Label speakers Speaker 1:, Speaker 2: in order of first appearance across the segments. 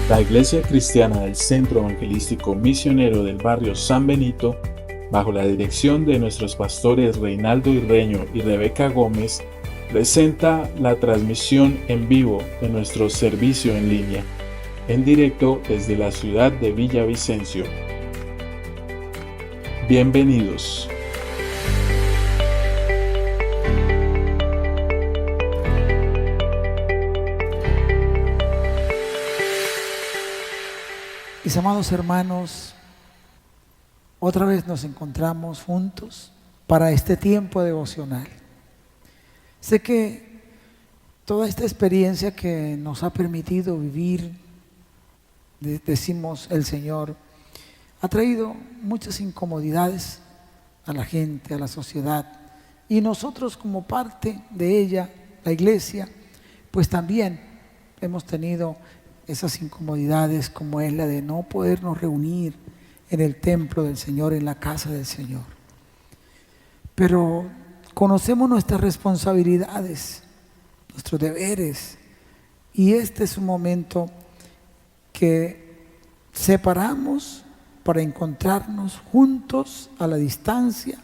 Speaker 1: La Iglesia Cristiana del Centro Evangelístico Misionero del barrio San Benito, bajo la dirección de nuestros pastores Reinaldo Irreño y Rebeca Gómez, presenta la transmisión en vivo de nuestro servicio en línea, en directo desde la ciudad de Villavicencio. Bienvenidos.
Speaker 2: Mis amados hermanos, otra vez nos encontramos juntos para este tiempo devocional. Sé que toda esta experiencia que nos ha permitido vivir, decimos el Señor, ha traído muchas incomodidades a la gente, a la sociedad, y nosotros como parte de ella, la iglesia, pues también hemos tenido esas incomodidades, como es la de no podernos reunir en el templo del Señor, en la casa del Señor. Pero conocemos nuestras responsabilidades, nuestros deberes, y este es un momento que separamos para encontrarnos juntos a la distancia,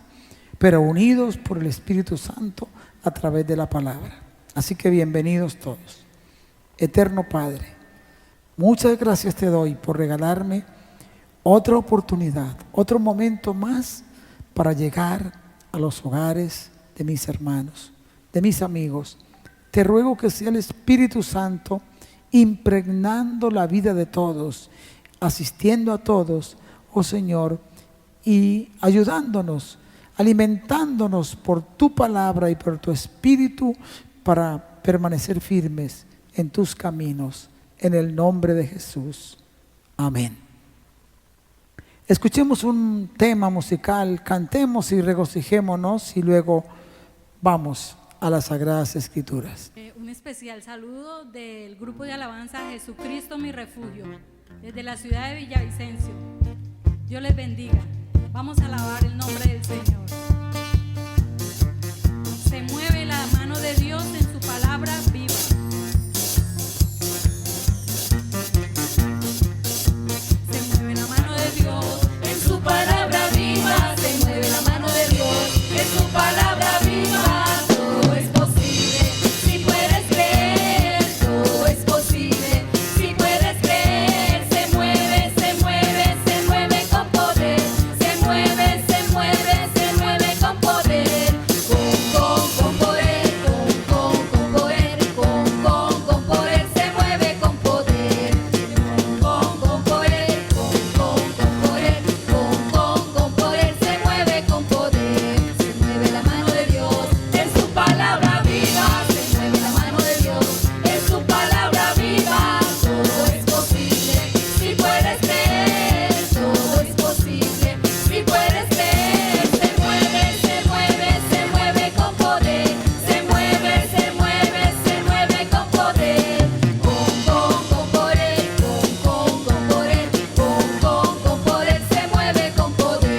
Speaker 2: pero unidos por el Espíritu Santo a través de la palabra. Así que bienvenidos todos. Eterno Padre, muchas gracias te doy por regalarme otra oportunidad, otro momento más para llegar a los hogares de mis hermanos, de mis amigos. Te ruego que sea el Espíritu Santo impregnando la vida de todos, asistiendo a todos, oh Señor, y ayudándonos, alimentándonos por tu palabra y por tu Espíritu para permanecer firmes en tus caminos. En el nombre de Jesús. Amén. Escuchemos un tema musical, cantemos y regocijémonos y luego vamos a las Sagradas Escrituras.
Speaker 3: Un especial saludo del grupo de alabanza Jesucristo mi refugio, desde la ciudad de Villavicencio. Dios les bendiga. Vamos a alabar el nombre del Señor. Se mueve la mano de Dios en su palabra viva.
Speaker 4: Palabra viva, se mueve la mano de Dios, en su palabra viva, todo es posible, si puedes creer, todo es posible, si puedes creer, se mueve, se mueve, se mueve con poder, se mueve, se mueve, se mueve con poder, con poder, con poder, con poder, se mueve con poder, con poder, con poder. Con poder se mueve con poder, se mueve la mano de Dios, en su palabra viva, se mueve la mano de Dios, en su palabra viva, todo es posible, si puedes creer, todo es posible, si puedes creer, se mueve, se mueve, se mueve con poder, se mueve, se mueve, se mueve con poder, con poder, con poder, con poder, se mueve con poder.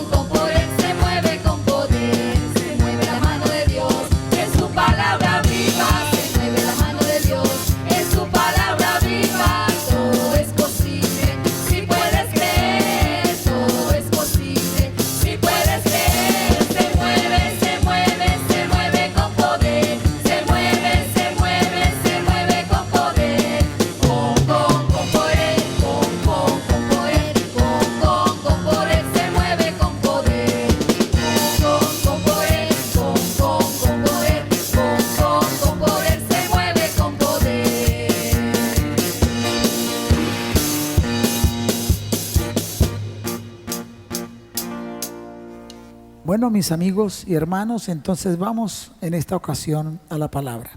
Speaker 4: Con poder, se mueve con poder, se mueve la mano de Dios, en su palabra viva, se mueve la mano de Dios, en su palabra viva, todo es posible, si puedes creer, todo es posible, si puedes creer, se mueve, se mueve, se mueve con poder, se mueve, se mueve, se mueve con poder, con poder, con poder, con poder, se mueve con poder, con poder, con poder, con poder, se mueve con poder.
Speaker 2: Bueno, mis amigos y hermanos, entonces vamos en esta ocasión a la palabra.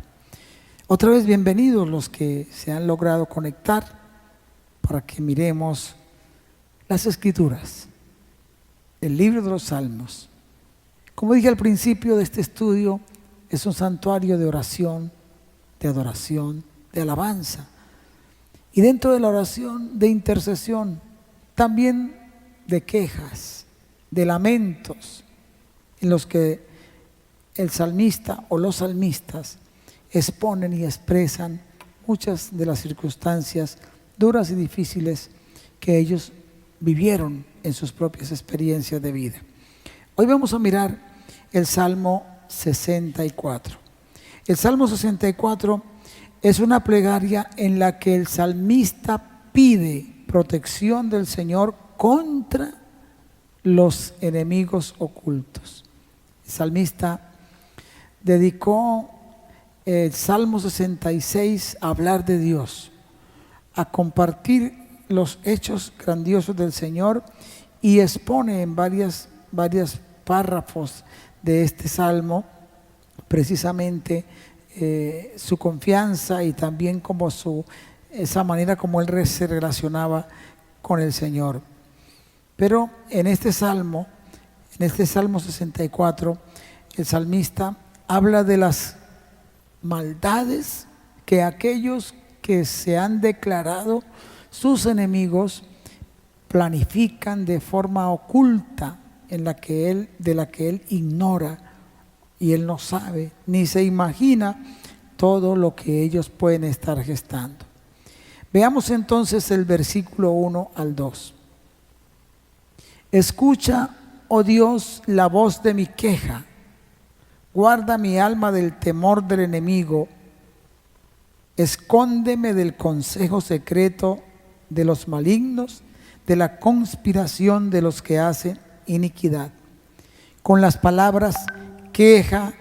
Speaker 2: Otra vez bienvenidos los que se han logrado conectar para que miremos las Escrituras, el libro de los Salmos. Como dije al principio de este estudio, es un santuario de oración, de adoración, de alabanza. Y dentro de la oración, de intercesión, también de quejas, de lamentos, en los que el salmista o los salmistas exponen y expresan muchas de las circunstancias duras y difíciles que ellos vivieron en sus propias experiencias de vida. Hoy vamos a mirar el Salmo 64. El Salmo 64 es una plegaria en la que el salmista pide protección del Señor contra los enemigos ocultos. El salmista dedicó el Salmo 66 a hablar de Dios, a compartir los hechos grandiosos del Señor, y expone en varios párrafos de este salmo precisamente su confianza y también como esa manera como él se relacionaba con el Señor. Pero en este Salmo 64, el salmista habla de las maldades que aquellos que se han declarado sus enemigos planifican de forma oculta, de la que él ignora, y él no sabe ni se imagina todo lo que ellos pueden estar gestando. Veamos entonces el versículo 1 al 2. Escucha, oh Dios, la voz de mi queja. Guarda mi alma del temor del enemigo. Escóndeme del consejo secreto de los malignos, de la conspiración de los que hacen iniquidad. Con las palabras queja,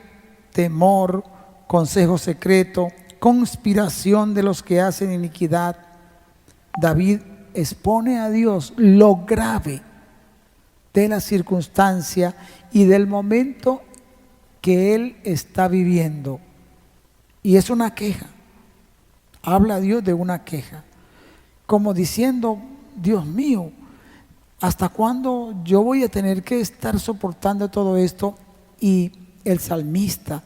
Speaker 2: temor, consejo secreto, conspiración de los que hacen iniquidad, David expone a Dios lo grave de la circunstancia y del momento que él está viviendo. Y es una queja. Habla a Dios de una queja, como diciendo: Dios mío, ¿hasta cuándo yo voy a tener que estar soportando todo esto? Y el salmista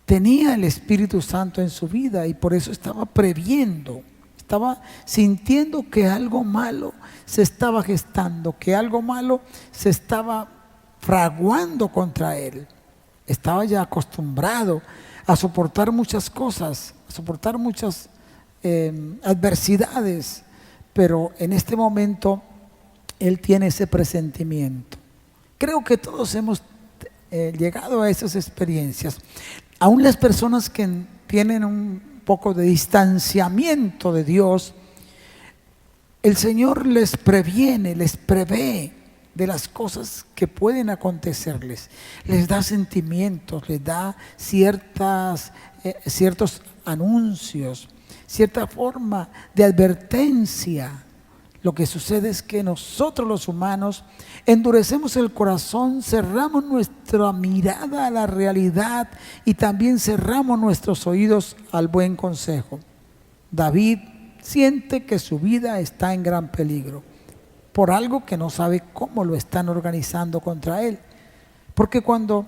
Speaker 2: tenía el Espíritu Santo en su vida y por eso estaba previendo, estaba sintiendo que algo malo se estaba gestando, que algo malo se estaba fraguando contra él. Estaba ya acostumbrado a soportar muchas cosas, a soportar muchas adversidades, pero en este momento él tiene ese presentimiento. Creo que todos hemos llegado a esas experiencias. Aún las personas que tienen un poco de distanciamiento de Dios, el Señor les previene, les prevé de las cosas que pueden acontecerles. Les da sentimientos, les da ciertos anuncios, cierta forma de advertencia. Lo que sucede es que nosotros los humanos endurecemos el corazón, cerramos nuestra mirada a la realidad y también cerramos nuestros oídos al buen consejo. David siente que su vida está en gran peligro por algo que no sabe cómo lo están organizando contra él. Porque cuando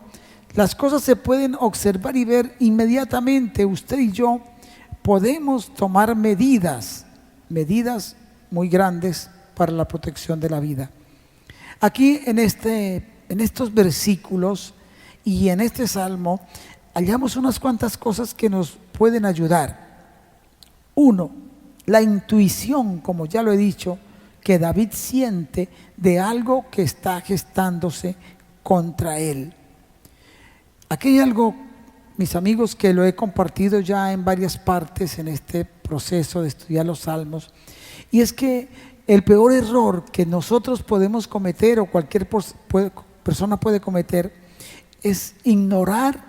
Speaker 2: las cosas se pueden observar y ver inmediatamente, usted y yo podemos tomar medidas muy grandes para la protección de la vida. Aquí en estos versículos y en este salmo hallamos unas cuantas cosas que nos pueden ayudar. Uno, la intuición, como ya lo he dicho, que David siente de algo que está gestándose contra él. Aquí hay algo, mis amigos, que lo he compartido ya en varias partes en este proceso de estudiar los salmos, y es que el peor error que nosotros podemos cometer o cualquier persona puede cometer es ignorar,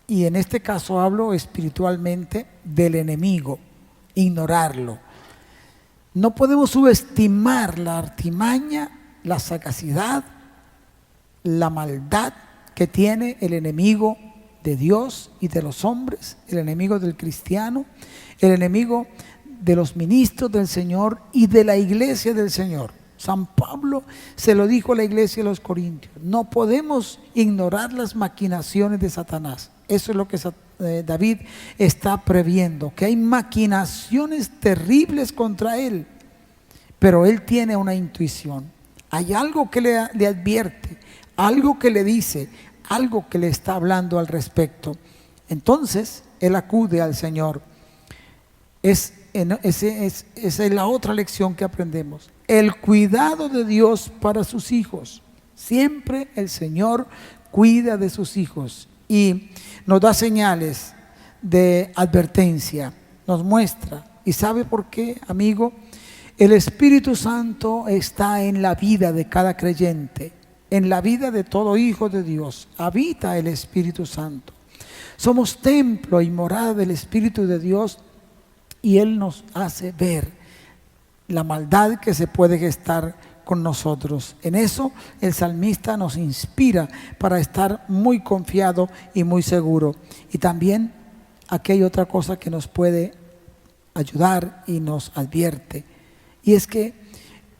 Speaker 2: y en este caso hablo espiritualmente, del enemigo, ignorarlo. No podemos subestimar la artimaña, la sagacidad, la maldad que tiene el enemigo de Dios y de los hombres, el enemigo del cristiano, el enemigo de los ministros del Señor y de la iglesia del Señor. San Pablo se lo dijo a la iglesia de los Corintios: no podemos ignorar las maquinaciones de Satanás. Eso es lo que David está previendo, que hay maquinaciones terribles contra él, pero él tiene una intuición. Hay algo que le advierte, algo que le dice, algo que le está hablando al respecto. Entonces él acude al Señor. Esa es la otra lección que aprendemos. El cuidado de Dios para sus hijos. Siempre el Señor cuida de sus hijos y nos da señales de advertencia, nos muestra. ¿Y sabe por qué, amigo? El Espíritu Santo está en la vida de cada creyente, en la vida de todo hijo de Dios. Habita el Espíritu Santo. Somos templo y morada del Espíritu de Dios, y Él nos hace ver la maldad que se puede gestar con nosotros. En eso el salmista nos inspira para estar muy confiado y muy seguro. Y también aquí hay otra cosa que nos puede ayudar y nos advierte, y es que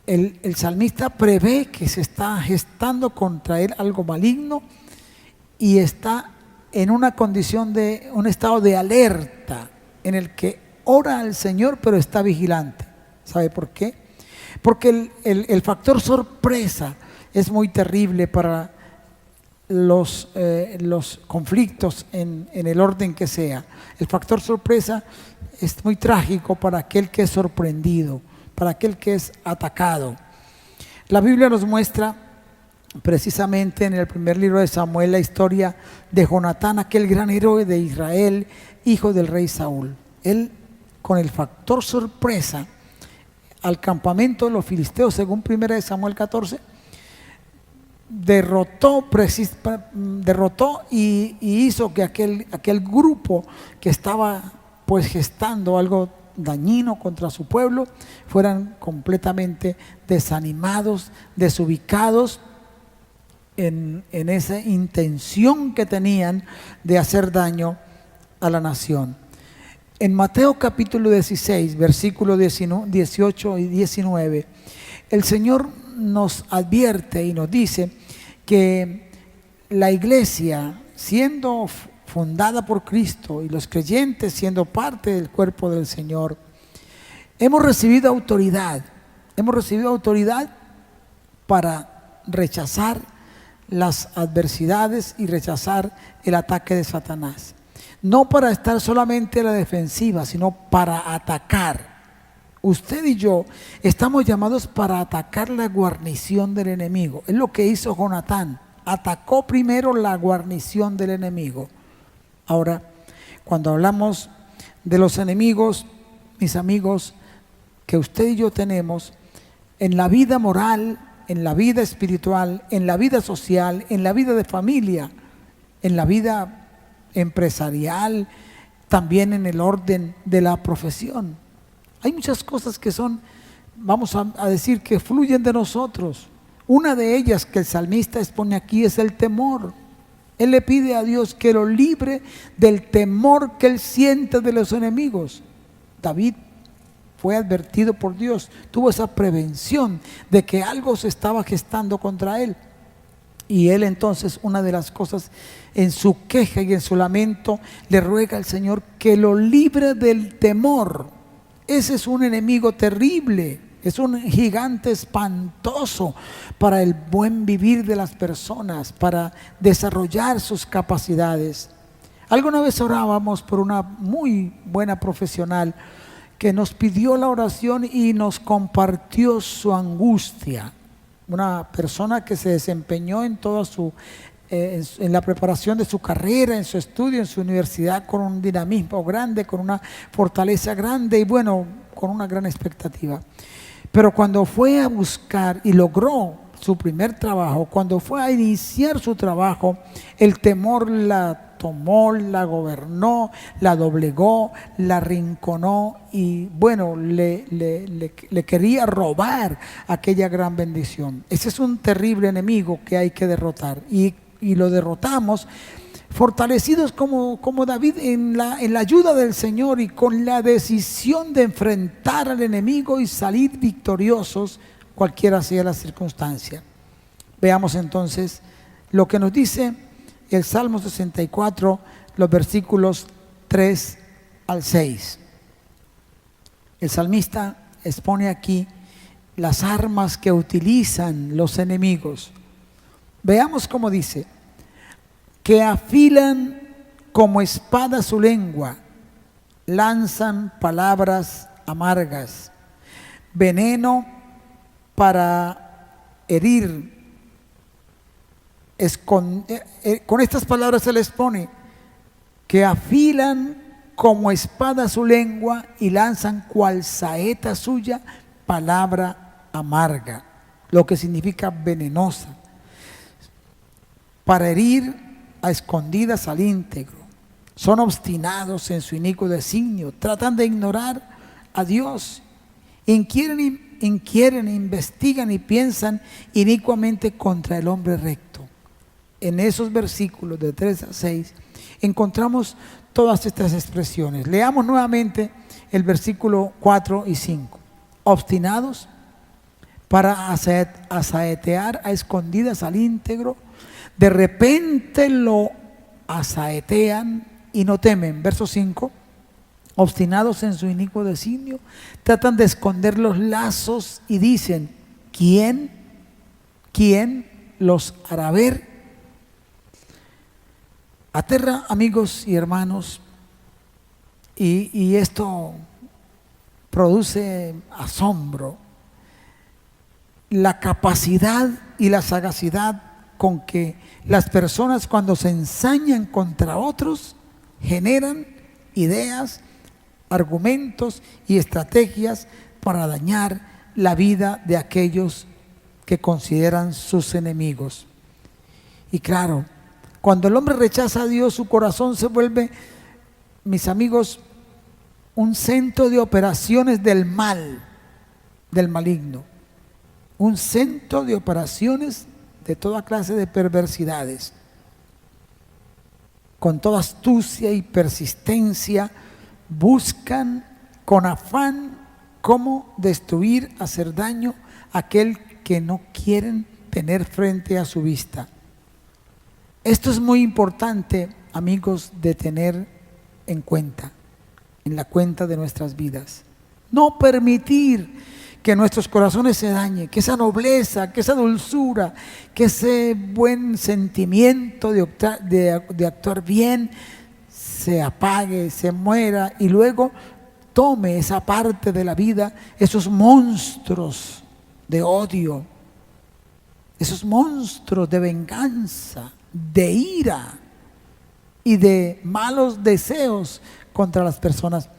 Speaker 2: el salmista prevé que se está gestando contra él algo maligno y está en una condición de un estado de alerta en el que ora al Señor pero está vigilante. ¿Sabe por qué? Porque el factor sorpresa es muy terrible para los conflictos en el orden que sea. El factor sorpresa es muy trágico para aquel que es sorprendido, para aquel que es atacado. La Biblia nos muestra precisamente en el primer libro de Samuel la historia de Jonatán, aquel gran héroe de Israel, hijo del rey Saúl. Él, con el factor sorpresa, al campamento de los filisteos, según 1 Samuel 14, derrotó y hizo que aquel grupo que estaba pues gestando algo dañino contra su pueblo fueran completamente desanimados, desubicados en esa intención que tenían de hacer daño a la nación. En Mateo capítulo 16, versículos 18 y 19, el Señor nos advierte y nos dice que la iglesia, siendo fundada por Cristo y los creyentes siendo parte del cuerpo del Señor, hemos recibido autoridad para rechazar las adversidades y rechazar el ataque de Satanás. No para estar solamente a la defensiva, sino para atacar. Usted y yo estamos llamados para atacar la guarnición del enemigo. Es lo que hizo Jonatán. Atacó primero la guarnición del enemigo. Ahora, cuando hablamos de los enemigos, mis amigos, que usted y yo tenemos en la vida moral, en la vida espiritual, en la vida social, en la vida de familia, en la vida empresarial, también en el orden de la profesión. Hay muchas cosas que son, vamos a decir, que fluyen de nosotros. Una de ellas que el salmista expone aquí es el temor. Él le pide a Dios que lo libre del temor que él siente de los enemigos. David fue advertido por Dios, tuvo esa prevención de que algo se estaba gestando contra él. Y él entonces, una de las cosas, en su queja y en su lamento, le ruega al Señor que lo libre del temor. Ese es un enemigo terrible, es un gigante espantoso para el buen vivir de las personas, para desarrollar sus capacidades. Alguna vez orábamos por una muy buena profesional que nos pidió la oración y nos compartió su angustia. Una persona que se desempeñó en toda en la preparación de su carrera, en su estudio, en su universidad, con un dinamismo grande, con una fortaleza grande y bueno, con una gran expectativa. Pero cuando fue a buscar y logró su primer trabajo, cuando fue a iniciar su trabajo, el temor la tomó, la gobernó, la doblegó, la arrinconó y bueno, le quería robar aquella gran bendición. Ese es un terrible enemigo que hay que derrotar y lo derrotamos fortalecidos como David en la ayuda del Señor y con la decisión de enfrentar al enemigo y salir victoriosos cualquiera sea la circunstancia. Veamos entonces lo que nos dice el Salmo 64, los versículos 3 al 6. El salmista expone aquí las armas que utilizan los enemigos. Veamos cómo dice: que afilan como espada su lengua, lanzan palabras amargas, veneno para herir. Con estas palabras se les pone que afilan como espada su lengua y lanzan cual saeta suya palabra amarga, lo que significa venenosa, para herir a escondidas al íntegro. Son obstinados en su inicuo designio, tratan de ignorar a Dios, inquieren, investigan y piensan inicuamente contra el hombre recto. En esos versículos de 3 a 6 encontramos todas estas expresiones. Leamos nuevamente el versículo 4 y 5. Obstinados para asaetear a escondidas al íntegro, de repente lo asaetean y no temen. Verso 5. Obstinados en su inicuo designio, tratan de esconder los lazos y dicen: ¿quién los hará ver? Aterra, amigos y hermanos, y esto produce asombro, la capacidad y la sagacidad con que las personas, cuando se ensañan contra otros, generan ideas, argumentos y estrategias para dañar la vida de aquellos que consideran sus enemigos. Y claro, cuando el hombre rechaza a Dios, su corazón se vuelve, mis amigos, un centro de operaciones del mal, del maligno. Un centro de operaciones de toda clase de perversidades. Con toda astucia y persistencia buscan con afán cómo destruir, hacer daño a aquel que no quieren tener frente a su vista. Esto es muy importante, amigos, de tener en cuenta, en la cuenta de nuestras vidas. No permitir que nuestros corazones se dañen, que esa nobleza, que esa dulzura, que ese buen sentimiento de actuar bien se apague, se muera y luego tome esa parte de la vida, esos monstruos de odio, esos monstruos de venganza, de ira y de malos deseos contra las personas.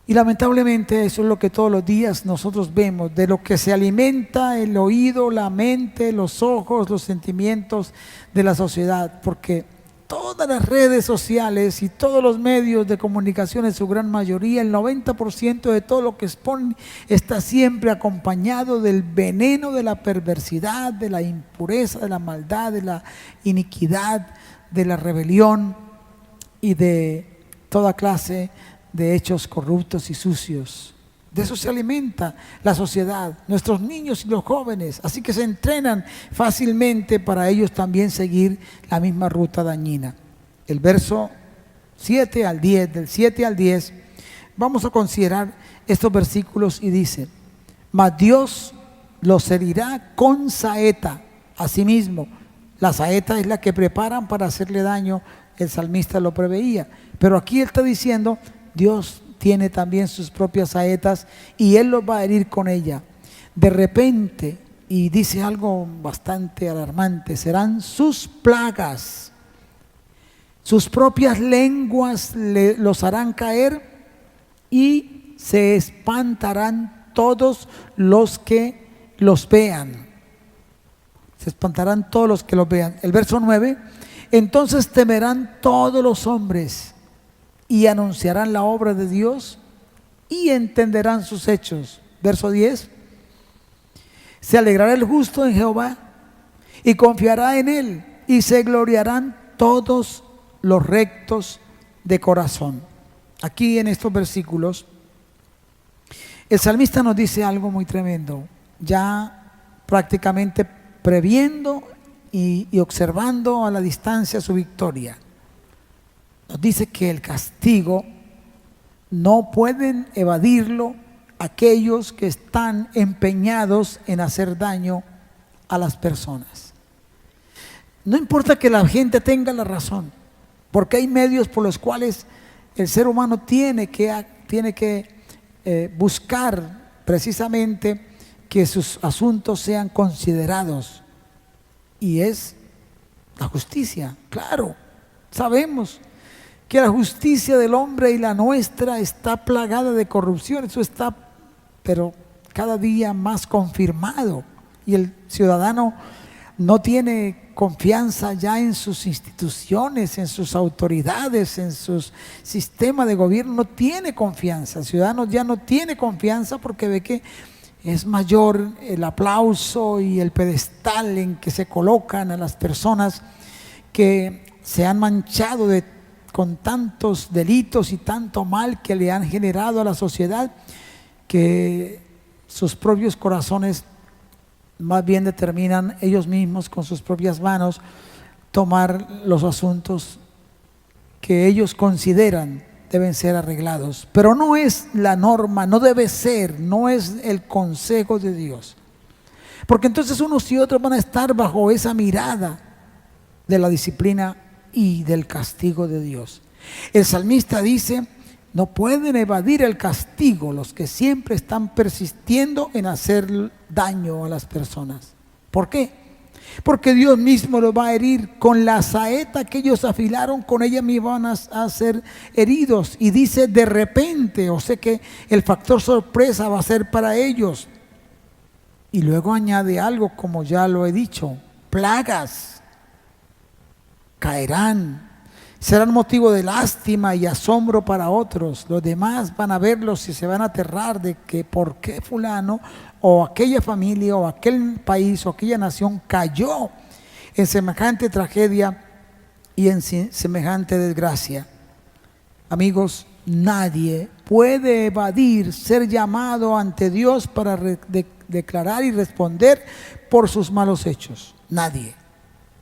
Speaker 2: Y lamentablemente eso es lo que todos los días nosotros vemos, de lo que se alimenta el oído, la mente, los ojos, los sentimientos de la sociedad, porque todas las redes sociales y todos los medios de comunicación, en su gran mayoría, el 90% de todo lo que exponen está siempre acompañado del veneno de la perversidad, de la impureza, de la maldad, de la iniquidad, de la rebelión y de toda clase de hechos corruptos y sucios. De eso se alimenta la sociedad, nuestros niños y los jóvenes, así que se entrenan fácilmente para ellos también seguir la misma ruta dañina. El verso 7 al 10, del 7 al 10, vamos a considerar estos versículos y dice: mas Dios los herirá con saeta. Asimismo, la saeta es la que preparan para hacerle daño, el salmista lo preveía, pero aquí él está diciendo: Dios tiene también sus propias saetas y Él los va a herir con ella. De repente, y dice algo bastante alarmante, serán sus plagas, sus propias lenguas los harán caer y se espantarán todos los que los vean. Se espantarán todos los que los vean. El verso 9, entonces temerán todos los hombres y anunciarán la obra de Dios y entenderán sus hechos. Verso 10, se alegrará el justo en Jehová y confiará en Él y se gloriarán todos los rectos de corazón. Aquí en estos versículos el salmista nos dice algo muy tremendo, ya prácticamente previendo y observando a la distancia su victoria. Nos dice que el castigo no pueden evadirlo aquellos que están empeñados en hacer daño a las personas. No importa que la gente tenga la razón, porque hay medios por los cuales el ser humano tiene que buscar precisamente que sus asuntos sean considerados, y es la justicia. Claro, sabemos que la justicia del hombre y la nuestra está plagada de corrupción, eso está, pero cada día más confirmado, y el ciudadano no tiene confianza ya en sus instituciones, en sus autoridades, en su sistema de gobierno, no tiene confianza. El ciudadano ya no tiene confianza porque ve que es mayor el aplauso y el pedestal en que se colocan a las personas que se han manchado con tantos delitos y tanto mal que le han generado a la sociedad, que sus propios corazones más bien determinan ellos mismos con sus propias manos tomar los asuntos que ellos consideran deben ser arreglados. Pero no es la norma, no debe ser, no es el consejo de Dios. Porque entonces unos y otros van a estar bajo esa mirada de la disciplina y del castigo de Dios. El salmista dice: no pueden evadir el castigo los que siempre están persistiendo en hacer daño a las personas. ¿Por qué? Porque Dios mismo los va a herir con la saeta que ellos afilaron, con ella misma van a ser heridos. Y dice de repente, o sea que el factor sorpresa va a ser para ellos. Y luego añade algo, como ya lo he dicho: plagas caerán. Serán motivo de lástima y asombro para otros. Los demás van a verlos y se van a aterrar de que por qué fulano o aquella familia o aquel país o aquella nación cayó en semejante tragedia y en semejante desgracia. Amigos, nadie puede evadir ser llamado ante Dios para declarar y responder por sus malos hechos. Nadie.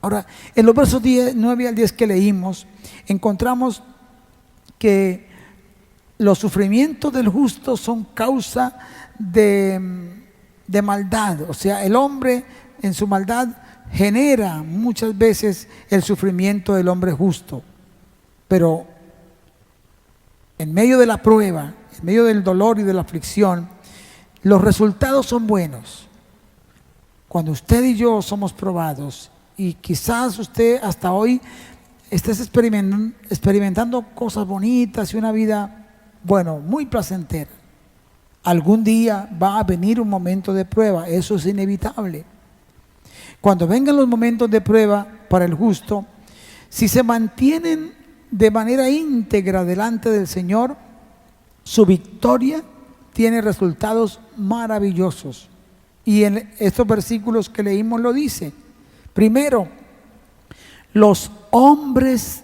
Speaker 2: Ahora, en los versos 9 al 10 que leímos, encontramos que los sufrimientos del justo son causa de maldad. O sea, el hombre en su maldad genera muchas veces el sufrimiento del hombre justo. Pero en medio de la prueba, en medio del dolor y de la aflicción, los resultados son buenos. Cuando usted y yo somos probados, y quizás usted hasta hoy estés experimentando cosas bonitas y una vida, bueno, muy placentera, algún día va a venir un momento de prueba. Eso es inevitable. Cuando vengan los momentos de prueba para el justo, si se mantienen de manera íntegra delante del Señor, su victoria tiene resultados maravillosos. Y en estos versículos que leímos lo dice. Primero, los hombres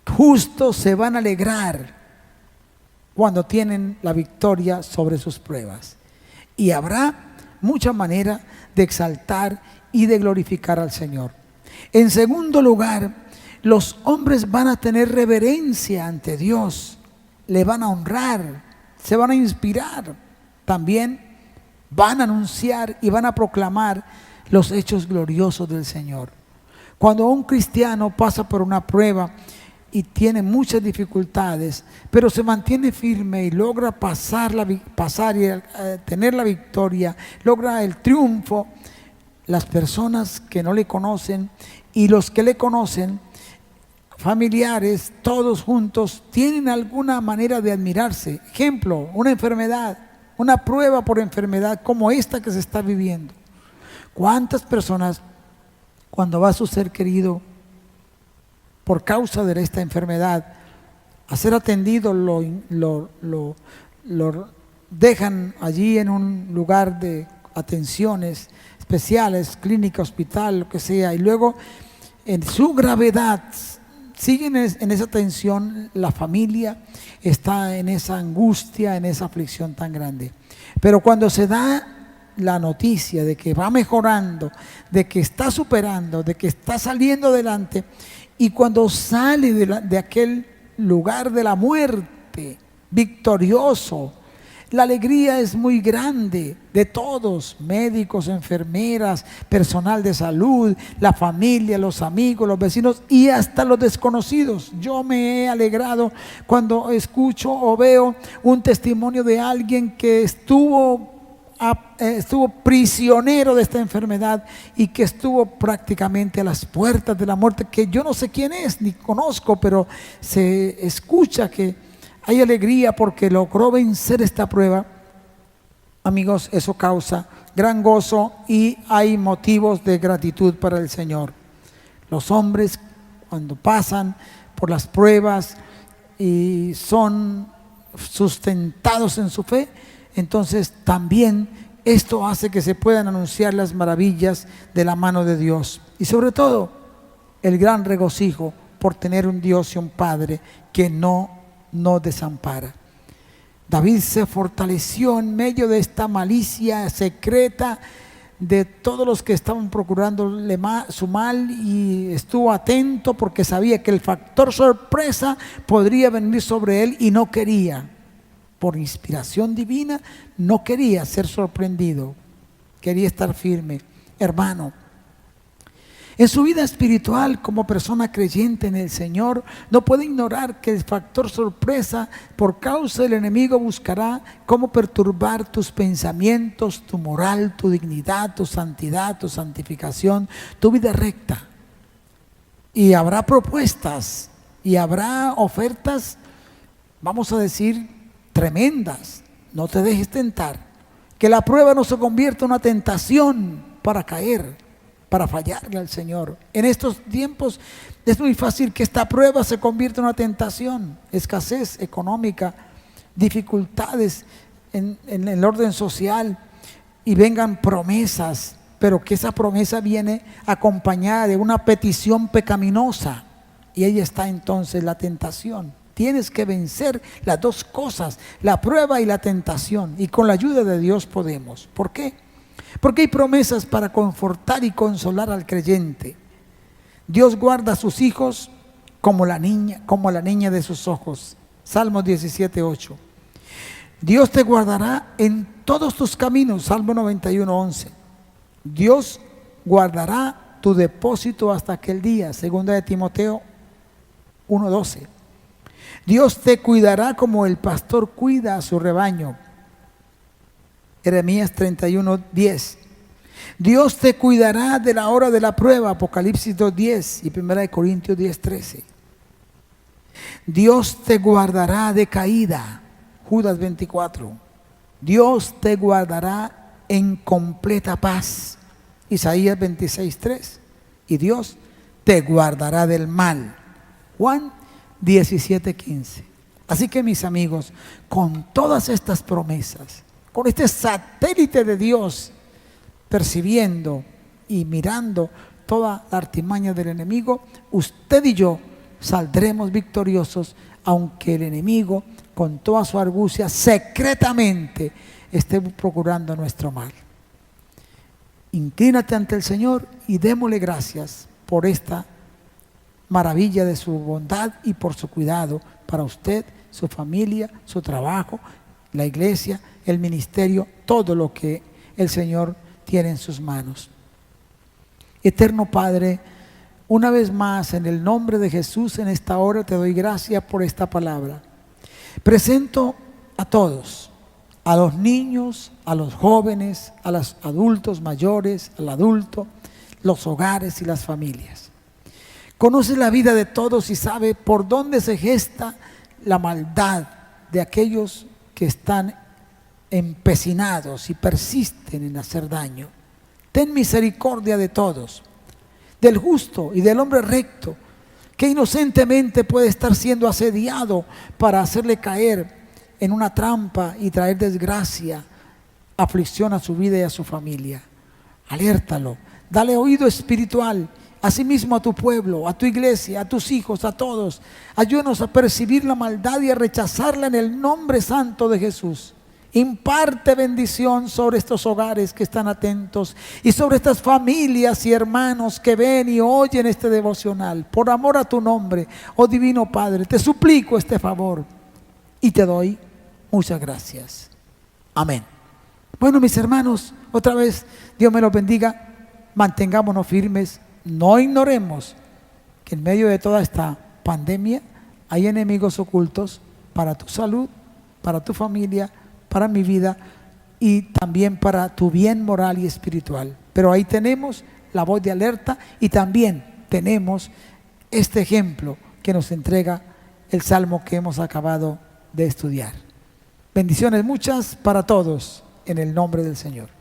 Speaker 2: justos se van a alegrar cuando tienen la victoria sobre sus pruebas. Y habrá mucha manera de exaltar y de glorificar al Señor. En segundo lugar, los hombres van a tener reverencia ante Dios, le van a honrar, se van a inspirar. También van a anunciar y van a proclamar los hechos gloriosos del Señor. Cuando un cristiano pasa por una prueba y tiene muchas dificultades, pero se mantiene firme y logra pasar y tener la victoria, logra el triunfo, las personas que no le conocen y los que le conocen, familiares, todos juntos, tienen alguna manera de admirarse. Ejemplo, una enfermedad, una prueba por enfermedad como esta que se está viviendo. ¿Cuántas personas, cuando va su ser querido por causa de esta enfermedad a ser atendido, lo dejan allí en un lugar de atenciones especiales, clínica, hospital, lo que sea, y luego en su gravedad siguen en esa tensión, la familia está en esa angustia, en esa aflicción tan grande? Pero cuando se da la noticia de que va mejorando, de que está superando, de que está saliendo adelante, y cuando sale de aquel lugar de la muerte victorioso, La alegría es muy grande de todos, médicos, enfermeras, personal de salud, la familia, los amigos, los vecinos y hasta los desconocidos. Yo me he alegrado cuando escucho o veo un testimonio de alguien que estuvo prisionero de esta enfermedad y que estuvo prácticamente a las puertas de la muerte, que yo no sé quién es ni conozco, pero se escucha que hay alegría porque logró vencer esta prueba. Amigos, eso causa gran gozo y hay motivos de gratitud para el Señor. Los hombres, cuando pasan por las pruebas y son sustentados en su fe, entonces también esto hace que se puedan anunciar las maravillas de la mano de Dios. Y sobre todo, el gran regocijo por tener un Dios y un Padre que no desampara. David se fortaleció en medio de esta malicia secreta de todos los que estaban procurándole su mal, y estuvo atento porque sabía que el factor sorpresa podría venir sobre él y no quería, por inspiración divina, no quería ser sorprendido, quería estar firme. Hermano, en su vida espiritual, como persona creyente en el Señor, no puede ignorar que el factor sorpresa por causa del enemigo buscará cómo perturbar tus pensamientos, tu moral, tu dignidad, tu santidad, tu santificación, tu vida recta. Y habrá propuestas y habrá ofertas, vamos a decir, tremendas. No te dejes tentar. Que la prueba no se convierta en una tentación para caer, para fallarle al Señor. En estos tiempos es muy fácil que esta prueba se convierta en una tentación. Escasez económica, dificultades en el orden social, y vengan promesas, pero que esa promesa viene acompañada de una petición pecaminosa, y ahí está entonces la tentación. Tienes que vencer las dos cosas, la prueba y la tentación, y con la ayuda de Dios podemos. ¿Por qué? Porque hay promesas para confortar y consolar al creyente. Dios guarda a sus hijos como la niña de sus ojos. Salmos 17:8. Dios te guardará en todos tus caminos. Salmo 91:11. Dios guardará tu depósito hasta aquel día. Segunda de Timoteo 1:12. Dios te cuidará como el pastor cuida a su rebaño. Jeremías 31:10. Dios te cuidará de la hora de la prueba. Apocalipsis 2:10 y 1 Corintios 10:13. Dios te guardará de caída. Judas 24. Dios te guardará en completa paz. Isaías 26:3. Y Dios te guardará del mal. Juan 17:15. Así que, mis amigos, con todas estas promesas, con este satélite de Dios, percibiendo y mirando toda la artimaña del enemigo, usted y yo saldremos victoriosos, aunque el enemigo con toda su argucia secretamente esté procurando nuestro mal. Inclínate ante el Señor y démosle gracias por esta maravilla de su bondad y por su cuidado para usted, su familia, su trabajo, la iglesia, el ministerio, todo lo que el Señor tiene en sus manos. Eterno Padre, una vez más, en el nombre de Jesús, en esta hora te doy gracias por esta palabra. Presento a todos, a los niños, a los jóvenes, a los adultos mayores, al adulto, los hogares y las familias. Conoce la vida de todos y sabe por dónde se gesta la maldad de aquellos que están empecinados y persisten en hacer daño. Ten misericordia de todos, del justo y del hombre recto, que inocentemente puede estar siendo asediado para hacerle caer en una trampa y traer desgracia, aflicción a su vida y a su familia. Alértalo, dale oído espiritual, asimismo a tu pueblo, a tu iglesia, a tus hijos, a todos. Ayúdanos a percibir la maldad y a rechazarla en el nombre santo de Jesús. Imparte bendición sobre estos hogares que están atentos y sobre estas familias y hermanos que ven y oyen este devocional. Por amor a tu nombre, oh Divino Padre, te suplico este favor y te doy muchas gracias. Amén. Bueno, mis hermanos, otra vez, Dios me los bendiga. Mantengámonos firmes, no ignoremos que en medio de toda esta pandemia hay enemigos ocultos para tu salud, para tu familia, para mi vida y también para tu bien moral y espiritual. Pero ahí tenemos la voz de alerta y también tenemos este ejemplo que nos entrega el salmo que hemos acabado de estudiar. Bendiciones muchas para todos en el nombre del Señor.